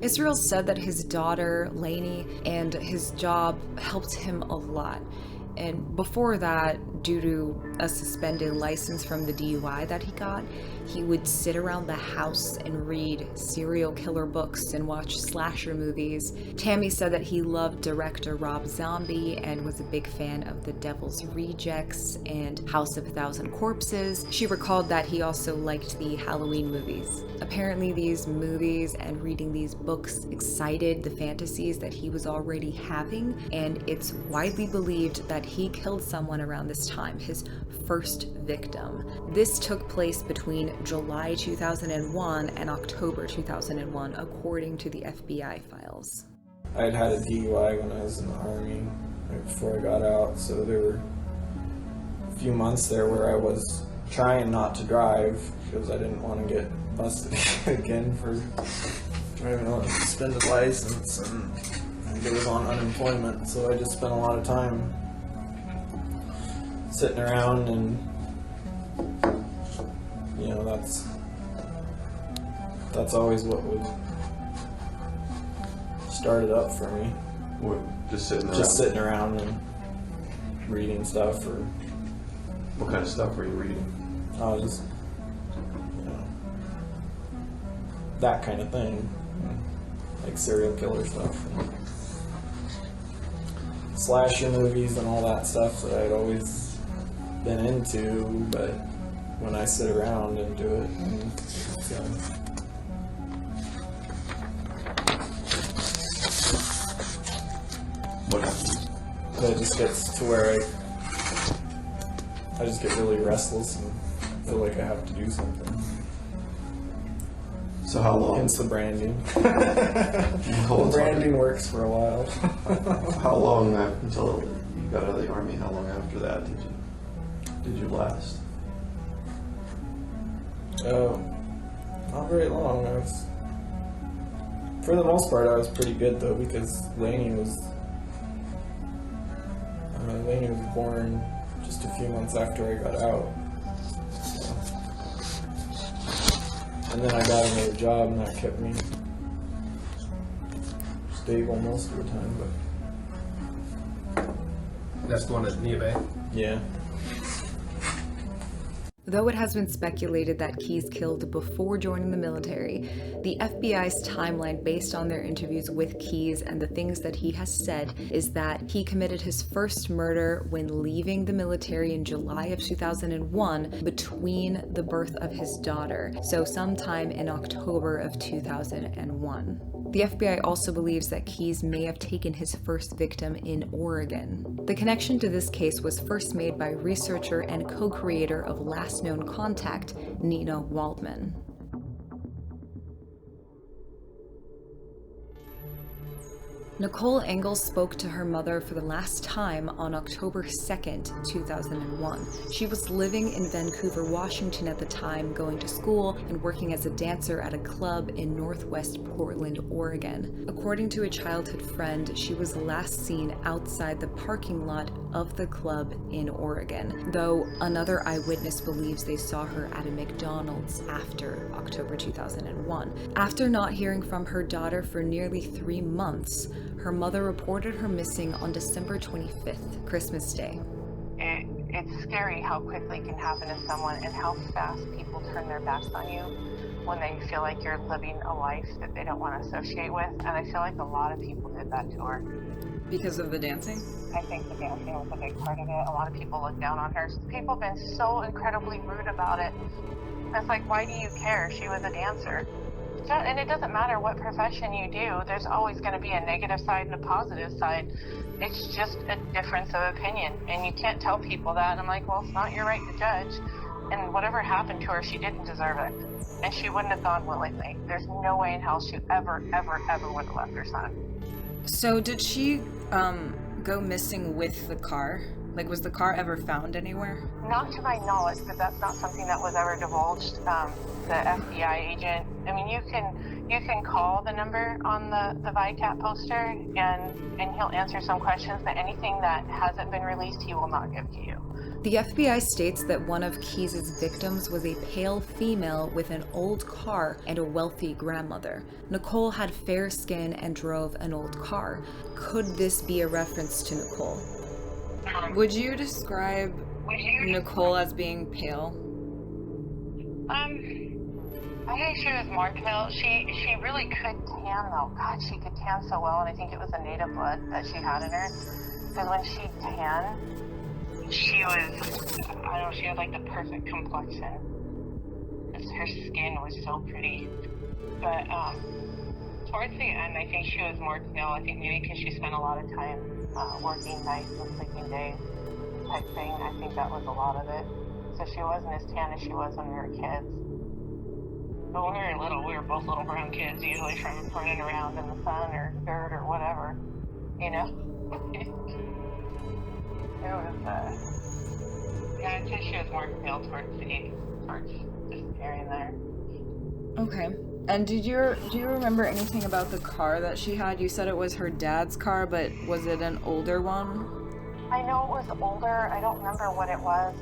Israel said that his daughter, Lainey, and his job helped him a lot. And before that, due to a suspended license from the DUI that he got, he would sit around the house and read serial killer books and watch slasher movies. Tammy said that he loved director Rob Zombie and was a big fan of The Devil's Rejects and House of a Thousand Corpses. She recalled that he also liked the Halloween movies. Apparently, these movies and reading these books excited the fantasies that he was already having, and it's widely believed that he killed someone around this time, his first victim. This took place between July 2001 and October 2001, according to the FBI files. I'd had a DUI when I was in the Army, right before I got out, so there were a few months there where I was trying not to drive because I didn't want to get busted again for driving on a suspended license, and I was on unemployment, so I just spent a lot of time sitting around, and that's always what would start it up for me. What, just sitting around? Just sitting around and reading stuff. Or what kind of stuff were you reading? Just that kind of thing, like serial killer stuff, and slasher movies and all that stuff that I'd always been into, but when I sit around and do it, what happens? It just gets to where I just get really restless and feel like I have to do something. So how long? Hence the branding. The branding works for a while. How long until you got out of the Army? How long after that did you last? Not very long. For the most part, I was pretty good though, because Lainey was born just a few months after I got out. And then I got another job, and that kept me stable most of the time. But that's the one at Nia Bay? yeah. Though it has been speculated that Keyes killed before joining the military, the FBI's timeline based on their interviews with Keyes and the things that he has said is that he committed his first murder when leaving the military in July of 2001 between the birth of his daughter, so sometime in October of 2001. The FBI also believes that Keyes may have taken his first victim in Oregon. The connection to this case was first made by researcher and co-creator of Last Known Contact, Nina Waldman. Nicole Engel spoke to her mother for the last time on October 2nd, 2001. She was living in Vancouver, Washington at the time, going to school and working as a dancer at a club in Northwest Portland, Oregon. According to a childhood friend, she was last seen outside the parking lot of the club in Oregon, though another eyewitness believes they saw her at a McDonald's after October 2001. After not hearing from her daughter for nearly 3 months, her mother reported her missing on December 25th, Christmas Day. It's scary how quickly it can happen to someone and how fast people turn their backs on you when they feel like you're living a life that they don't want to associate with. And I feel like a lot of people did that to her. Because of the dancing? I think the dancing was a big part of it. A lot of people look down on her. People have been so incredibly rude about it. It's like, why do you care? She was a dancer. And it doesn't matter what profession you do, there's always going to be a negative side and a positive side. It's just a difference of opinion, and you can't tell people that. And I'm like, well, it's not your right to judge. And whatever happened to her, she didn't deserve it. And she wouldn't have gone willingly. There's no way in hell she ever would have left her son. So did she go missing with the car? Like, was the car ever found anywhere? Not to my knowledge, but that's not something that was ever divulged. The FBI agent, I mean, You can call the number on the VICAT poster, and he'll answer some questions, but anything that hasn't been released, he will not give to you. The FBI states that one of Keyes' victims was a pale female with an old car and a wealthy grandmother. Nicole had fair skin and drove an old car. Could this be a reference to Nicole? Would you describe Nicole as being pale? I think she was more pale. She really could tan though. God, she could tan so well, and I think it was the native blood that she had in her. Because when she tanned, she was, I don't know, she had like the perfect complexion. Her skin was so pretty. But towards the end, I think she was more pale. I think maybe because she spent a lot of time working nights and sleeping days type thing. I think that was a lot of it. So she wasn't as tan as she was when we were kids. But when we were little, we were both little brown kids, usually from running around in the sun or dirt or whatever, you know? It was, yeah, I'd say she was more pale towards disappearing there. Okay. And do you remember anything about the car that she had? You said it was her dad's car, but was it an older one? I know it was older. I don't remember what it was.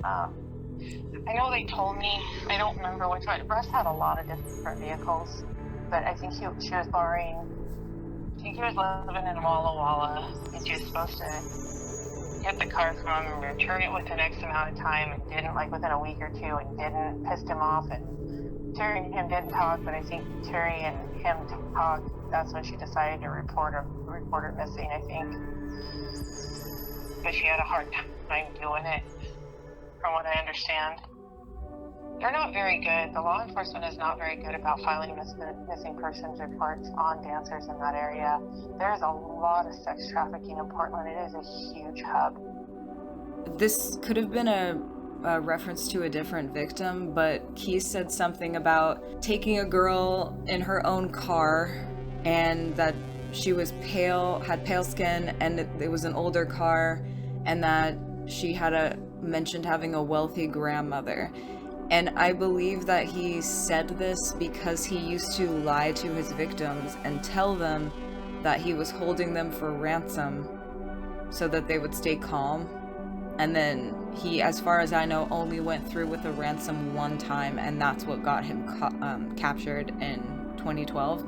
I know they told me. I don't remember which one. Russ had a lot of different vehicles, but I think she was borrowing. I think he was living in Walla Walla, and she was supposed to get the car from him and return it within X amount of time, and didn't, like within a week or two, and didn't. Pissed him off, and Terry and him didn't talk, but I think Terry and him talked. That's when she decided to report her missing, I think. But she had a hard time doing it, from what I understand. They're not very good. The law enforcement is not very good about filing missing persons reports on dancers in that area. There's a lot of sex trafficking in Portland. It is a huge hub. This could have been a reference to a different victim, but Keyes said something about taking a girl in her own car and that she was pale, had pale skin, and it was an older car, and that she had mentioned having a wealthy grandmother. And I believe that he said this because he used to lie to his victims and tell them that he was holding them for ransom so that they would stay calm. And then he, as far as I know, only went through with a ransom one time, and that's what got him captured in 2012.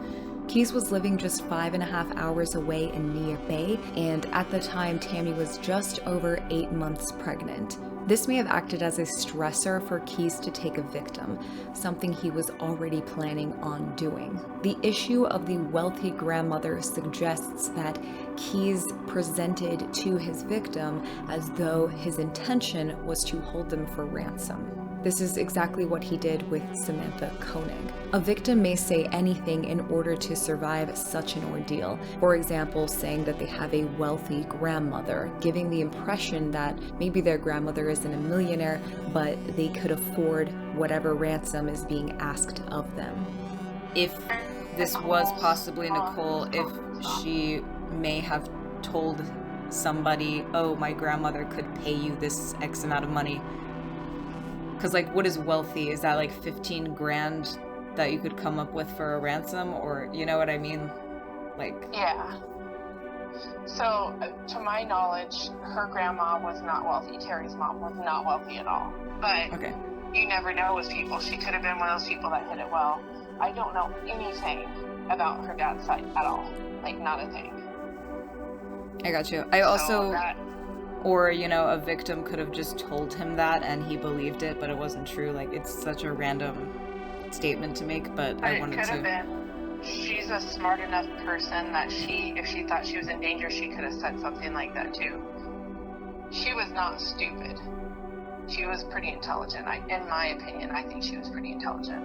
Keyes was living just 5.5 hours away in Neah Bay, and at the time, Tammy was just over 8 months pregnant. This may have acted as a stressor for Keyes to take a victim, something he was already planning on doing. The issue of the wealthy grandmother suggests that Keyes presented to his victim as though his intention was to hold them for ransom. This is exactly what he did with Samantha Koenig. A victim may say anything in order to survive such an ordeal. For example, saying that they have a wealthy grandmother, giving the impression that maybe their grandmother isn't a millionaire, but they could afford whatever ransom is being asked of them. If this was possibly Nicole, if she may have told somebody, oh, my grandmother could pay you this X amount of money. Because, like, what is wealthy? Is that, like, 15 grand that you could come up with for a ransom? Or, you know what I mean? Like... Yeah. So, to my knowledge, her grandma was not wealthy. Terry's mom was not wealthy at all. But okay. You never know with people. She could have been one of those people that hit it well. I don't know anything about her dad's side at all. Like, not a thing. I got you. I also... Or, you know, a victim could have just told him that and he believed it, but it wasn't true. Like, it's such a random statement to make, but I wanted to... It could have been. She's a smart enough person that if she thought she was in danger, she could have said something like that, too. She was not stupid. She was pretty intelligent. In my opinion, I think she was pretty intelligent.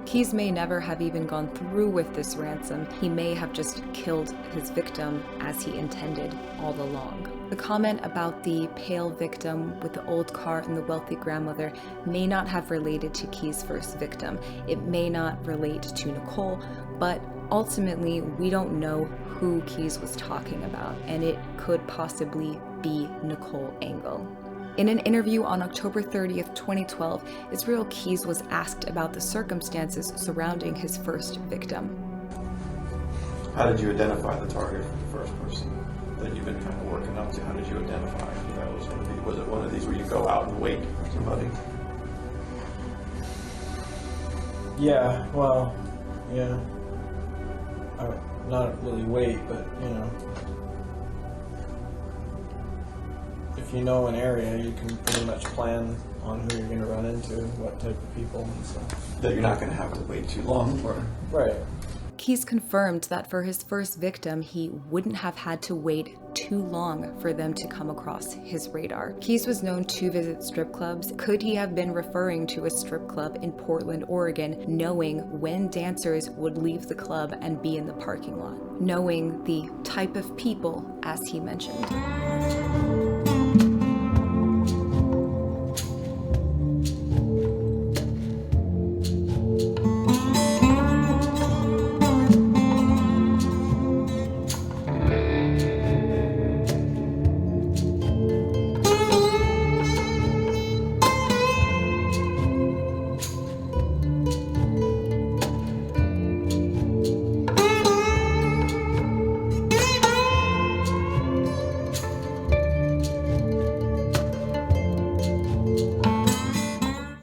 Keyes may never have even gone through with this ransom. He may have just killed his victim as he intended all along. The comment about the pale victim with the old car and the wealthy grandmother may not have related to Keyes' first victim. It may not relate to Nicole, but ultimately we don't know who Keyes was talking about, and it could possibly be Nicole Engel. In an interview on October 30th, 2012, Israel Keys was asked about the circumstances surrounding his first victim. How did you identify the target for the first person that you've been kind of working up to? How did you identify if that was one of these? Was it one of these where you go out and wait for somebody? Yeah, well, yeah. Not really wait, but, you know. If you know an area, you can pretty much plan on who you're going to run into, what type of people and stuff. That you're not going to have to wait too long for. Right. Keys confirmed that for his first victim, he wouldn't have had to wait too long for them to come across his radar. Keys was known to visit strip clubs. Could he have been referring to a strip club in Portland, Oregon, knowing when dancers would leave the club and be in the parking lot, knowing the type of people, as he mentioned?